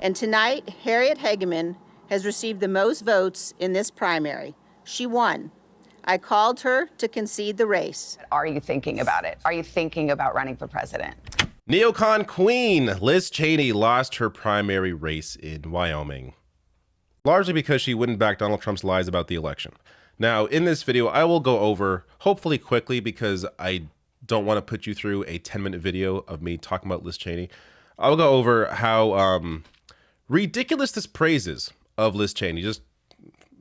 And tonight, Harriet Hageman has received the most votes in this primary. She won. I called her to concede the race. Are you thinking about it? Are you thinking about running for president? Neocon queen Liz Cheney lost her primary race in Wyoming, largely because she wouldn't back Donald Trump's lies about the election. Now, in this video, I will go over, hopefully quickly, because I don't want to put you through a 10-minute video of me talking about Liz Cheney. I'll go over how ridiculous this praise is of Liz Cheney, just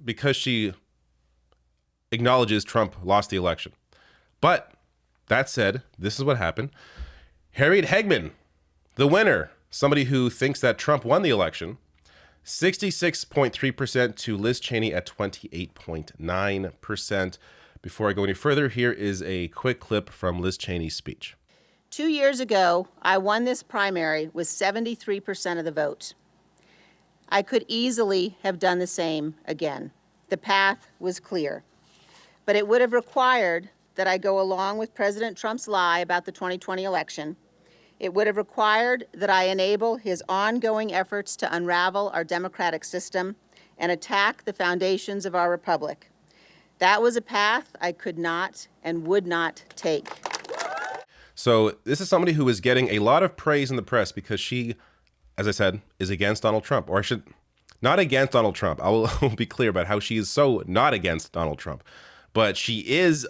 because she acknowledges Trump lost the election. But that said, this is what happened. Harriet Hageman, the winner, somebody who thinks that Trump won the election, 66.3% to Liz Cheney at 28.9%. Before I go any further, here is a quick clip from Liz Cheney's speech. 2 years ago, I won this primary with 73% of the vote. I could easily have done the same again. The path was clear. But it would have required that I go along with President Trump's lie about the 2020 election. It would have required that I enable his ongoing efforts to unravel our democratic system and attack the foundations of our republic. That was a path I could not and would not take. So this is somebody who is getting a lot of praise in the press because she, as I said, is against Donald Trump. Or I should, not against Donald Trump. I will be clear about how she is so not against Donald Trump. But she is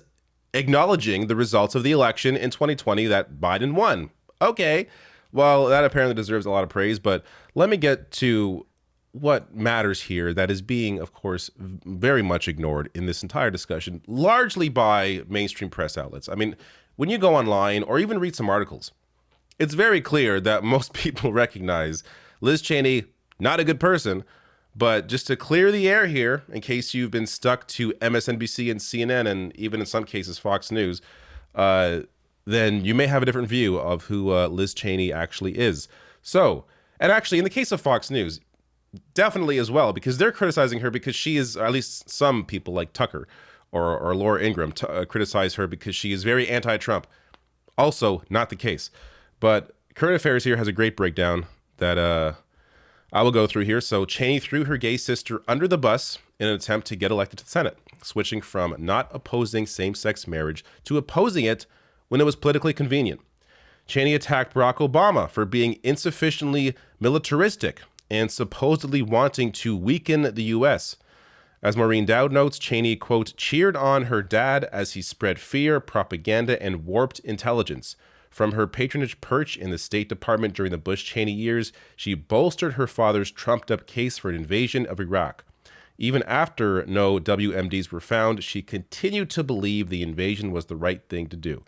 acknowledging the results of the election in 2020 that Biden won. Okay, well, that apparently deserves a lot of praise, but let me get to what matters here that is being, of course, very much ignored in this entire discussion, largely by mainstream press outlets. I mean, when you go online or even read some articles, it's very clear that most people recognize Liz Cheney, not a good person. But just to clear the air here, in case you've been stuck to MSNBC and CNN, and even in some cases Fox News, then you may have a different view of who Liz Cheney actually is. So, and actually in the case of Fox News, definitely as well, because they're criticizing her because she is, or at least some people like Tucker or Laura Ingraham criticize her because she is very anti-Trump. Also not the case. But Current Affairs here has a great breakdown that I will go through here. So Cheney threw her gay sister under the bus in an attempt to get elected to the Senate, switching from not opposing same-sex marriage to opposing it when it was politically convenient. Cheney attacked Barack Obama for being insufficiently militaristic and supposedly wanting to weaken the U.S. As Maureen Dowd notes, Cheney, quote, cheered on her dad as he spread fear, propaganda, and warped intelligence. From her patronage perch in the State Department during the Bush-Cheney years, she bolstered her father's trumped-up case for an invasion of Iraq. Even after no WMDs were found, she continued to believe the invasion was the right thing to do.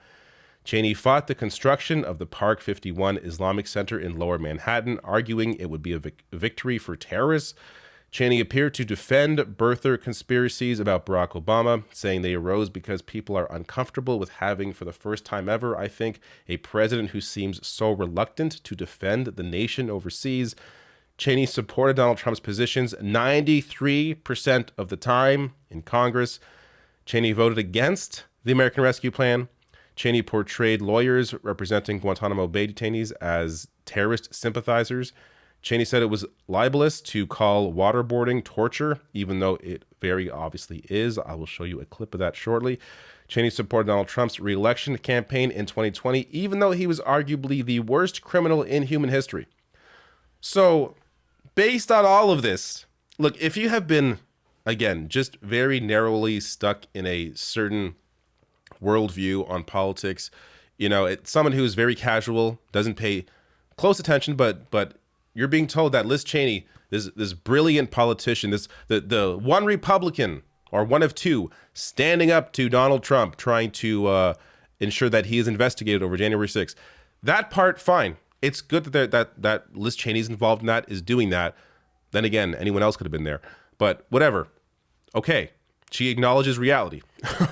Cheney fought the construction of the Park 51 Islamic Center in Lower Manhattan, arguing it would be a victory for terrorists. Cheney appeared to defend birther conspiracies about Barack Obama, saying they arose because people are uncomfortable with having, for the first time ever, I think, a president who seems so reluctant to defend the nation overseas. Cheney supported Donald Trump's positions 93% of the time in Congress. Cheney voted against the American Rescue Plan. Cheney portrayed lawyers representing Guantanamo Bay detainees as terrorist sympathizers. Cheney said it was libelous to call waterboarding torture, even though it very obviously is. I will show you a clip of that shortly. Cheney supported Donald Trump's re-election campaign in 2020, even though he was arguably the worst criminal in human history. So, based on all of this, look, if you have been, again, just very narrowly stuck in a certain worldview on politics, you know, it's someone who is very casual, doesn't pay close attention, but you're being told that Liz Cheney, this brilliant politician, the one Republican, or one of two, standing up to Donald Trump, trying to ensure that he is investigated over January 6th. That part, fine. It's good that Liz Cheney's involved in that, is doing that. Then again, anyone else could have been there. But whatever. Okay. She acknowledges reality.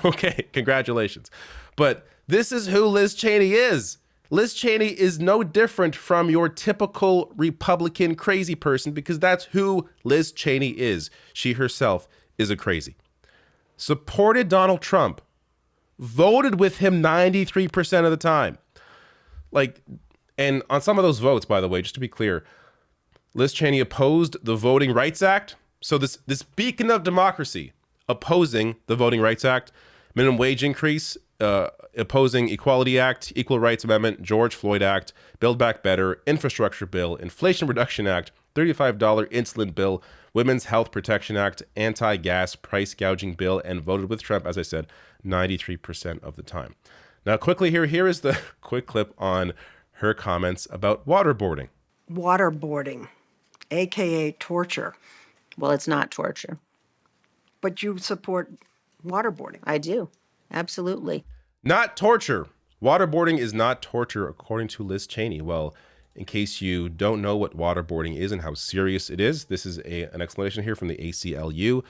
Okay, congratulations. But this is who Liz Cheney is. Liz Cheney is no different from your typical Republican crazy person, because that's who Liz Cheney is. She herself is a crazy. Supported Donald Trump. Voted with him 93% of the time. Like, and on some of those votes, by the way, just to be clear, Liz Cheney opposed the Voting Rights Act. So this beacon of democracy opposing the Voting Rights Act, minimum wage increase, opposing Equality Act, Equal Rights Amendment, George Floyd Act, Build Back Better, Infrastructure Bill, Inflation Reduction Act, $35 insulin bill, Women's Health Protection Act, anti-gas price gouging bill, and voted with Trump, as I said, 93% of the time. Now, quickly here is the quick clip on her comments about waterboarding. Waterboarding, AKA torture. Well, it's not torture. But you support waterboarding. I do. Absolutely. Not torture. Waterboarding is not torture, according to Liz Cheney. Well, in case you don't know what waterboarding is and how serious it is, this is an explanation here from the ACLU.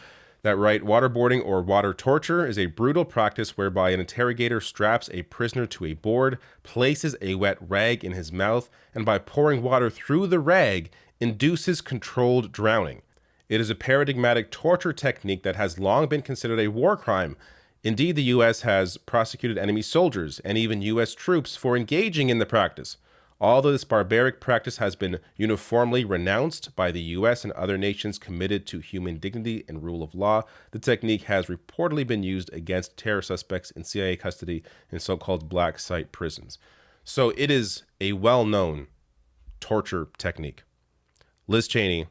That right, waterboarding or water torture is a brutal practice whereby an interrogator straps a prisoner to a board, places a wet rag in his mouth, and by pouring water through the rag, induces controlled drowning. It is a paradigmatic torture technique that has long been considered a war crime. Indeed, the U.S. has prosecuted enemy soldiers and even U.S. troops for engaging in the practice. Although this barbaric practice has been uniformly renounced by the U.S. and other nations committed to human dignity and rule of law, the technique has reportedly been used against terror suspects in CIA custody in so-called black site prisons. So it is a well-known torture technique. Liz Cheney,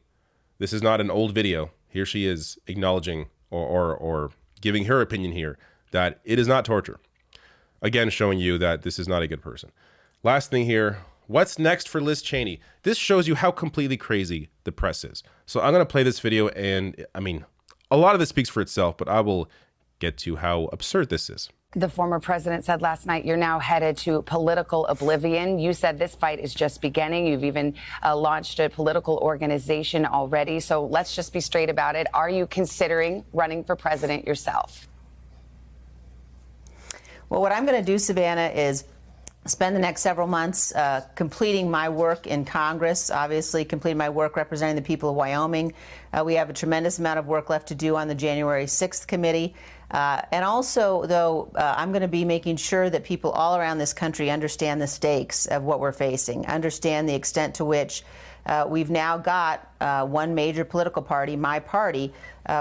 this is not an old video. Here she is acknowledging or giving her opinion here that it is not torture. Again, showing you that this is not a good person. Last thing here. What's next for Liz Cheney? This shows you how completely crazy the press is. So I'm going to play this video, and I mean, a lot of this speaks for itself, but I will get to how absurd this is. The former president said last night you're now headed to political oblivion. You said this fight is just beginning. You've even launched a political organization already. So let's just be straight about it. Are you considering running for president yourself? Well, what I'm going to do, Savannah, is spend the next several months completing my work in Congress, obviously completing my work representing the people of Wyoming. We have a tremendous amount of work left to do on the January 6th committee. And also, though, I'm going to be making sure that people all around this country understand the stakes of what we're facing, understand the extent to which we've now got one major political party, my party,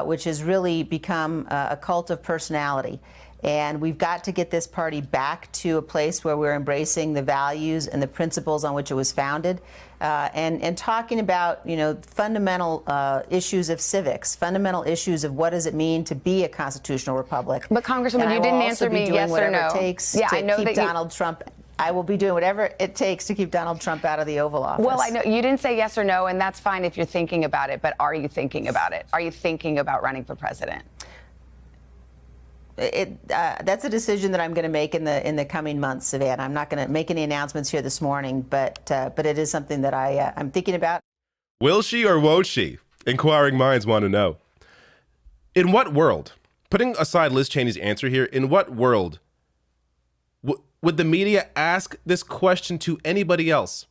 which has really become a cult of personality. And we've got to get this party back to a place where we're embracing the values and the principles on which it was founded, and talking about, you know, fundamental issues of civics, fundamental issues of what does it mean to be a constitutional republic. But Congresswoman, you didn't answer me yes or no. It takes to keep Donald Trump. I will be doing whatever it takes to keep Donald Trump out of the Oval Office. Well, I know you didn't say yes or no, and that's fine if you're thinking about it. But are you thinking about it? Are you thinking about running for president? That's a decision that I'm going to make in the coming months, Savannah. I'm not going to make any announcements here this morning, but it is something that I'm thinking about. Will she or won't she? Inquiring minds want to know. In what world, putting aside Liz Cheney's answer here, in what world would the media ask this question to anybody else?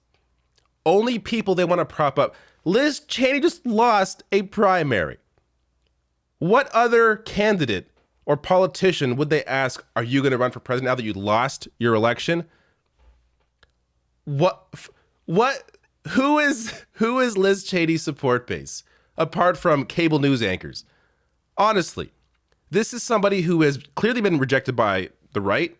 Only people they want to prop up. Liz Cheney just lost a primary. What other candidate or politician would they ask, are you going to run for president now that you lost your election? Who is Liz Cheney's support base apart from cable news anchors? Honestly, this is somebody who has clearly been rejected by the right.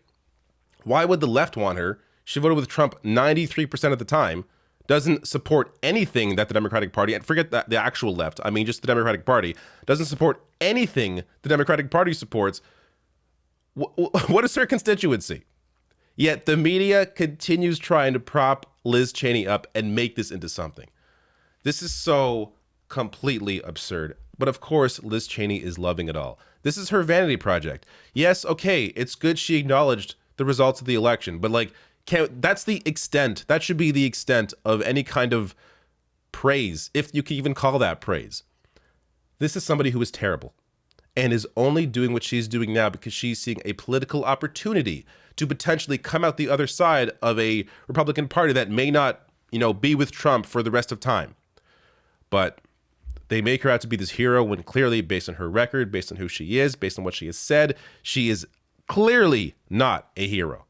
Why would the left want her? She voted with Trump 93% of the time, doesn't support anything that the Democratic Party, and forget that the actual left, I mean just the Democratic Party, doesn't support anything the Democratic Party supports. What is her constituency? Yet the media continues trying to prop Liz Cheney up and make this into something. This is so completely absurd. But of course, Liz Cheney is loving it all. This is her vanity project. Yes, okay, it's good she acknowledged the results of the election, but like, that's the extent, that should be the extent of any kind of praise, if you can even call that praise. This is somebody who is terrible and is only doing what she's doing now because she's seeing a political opportunity to potentially come out the other side of a Republican Party that may not, be with Trump for the rest of time. But they make her out to be this hero when clearly, based on her record, based on who she is, based on what she has said, she is clearly not a hero.